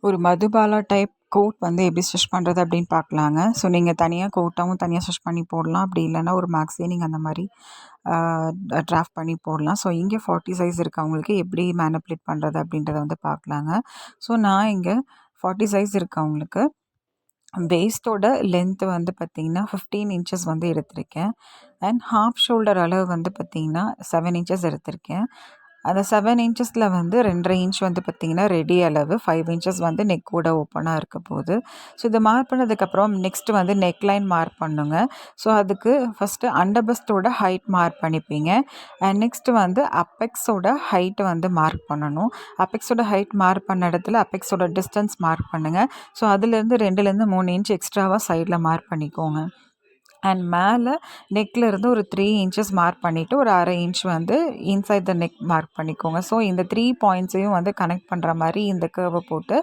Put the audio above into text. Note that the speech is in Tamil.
ஒரு மதுபாலா டைப் கோட் வந்து எப்படி ஸ்டிச் பண்ணுறது அப்படின்னு பார்க்கலாங்க. ஸோ நீங்கள் தனியாக கோட்டாகவும் தனியாக ஸ்டிச் பண்ணி போடலாம். அப்படி இல்லைன்னா ஒரு மேக்ஸியே நீங்கள் அந்த மாதிரி ட்ராஃப்ட் பண்ணி போடலாம். ஸோ இங்கே 40 சைஸ் இருக்கவங்களுக்கு எப்படி மேனிப்புலேட் பண்ணுறது அப்படின்றத வந்து பார்க்கலாங்க. ஸோ நான் இங்கே 40 சைஸ் இருக்கவங்களுக்கு வேஸ்ட்டோட லென்த்து வந்து பார்த்திங்கன்னா 15 இன்ச்சஸ் வந்து எடுத்திருக்கேன். அண்ட் ஹாஃப் ஷோல்டர் அளவு வந்து பார்த்திங்கன்னா 7 இன்ச்சஸ் எடுத்திருக்கேன். அந்த 7 இன்ச்சஸில் வந்து 2.5 இன்ச் வந்து பார்த்திங்கன்னா ரெடி அளவு, 5 இன்ச்சஸ் வந்து நெக்கோட ஓப்பனாக இருக்க போகுது. ஸோ இதை மார்க் பண்ணதுக்கப்புறம் நெக்ஸ்ட்டு வந்து நெக் லைன் மார்க் பண்ணுங்க. ஸோ அதுக்கு ஃபஸ்ட்டு அண்டர்பஸ்டோட ஹைட் மார்க் பண்ணிப்பீங்க. அண்ட் நெக்ஸ்ட்டு வந்து அப்பெக்ஸோட ஹைட்டை வந்து மார்க் பண்ணணும். அப்பெக்ஸோட ஹைட் மார்க் பண்ண இடத்துல அப்பெக்ஸோட டிஸ்டன்ஸ் மார்க் பண்ணுங்கள். ஸோ அதுலேருந்து 2லேருந்து 3 இன்ச் எக்ஸ்ட்ராவாக சைடில் மார்க் பண்ணிக்கோங்க. அண்ட் மேலே நெக்கில் இருந்து ஒரு 3 இன்ச்சஸ் மார்க் பண்ணிவிட்டு ஒரு 1/2 இன்ச் வந்து இன்சைட் த நெக் மார்க் பண்ணிக்கோங்க. ஸோ இந்த 3 பாயிண்ட்ஸையும் வந்து கனெக்ட் பண்ணுற மாதிரி இந்த கர்வை போட்டு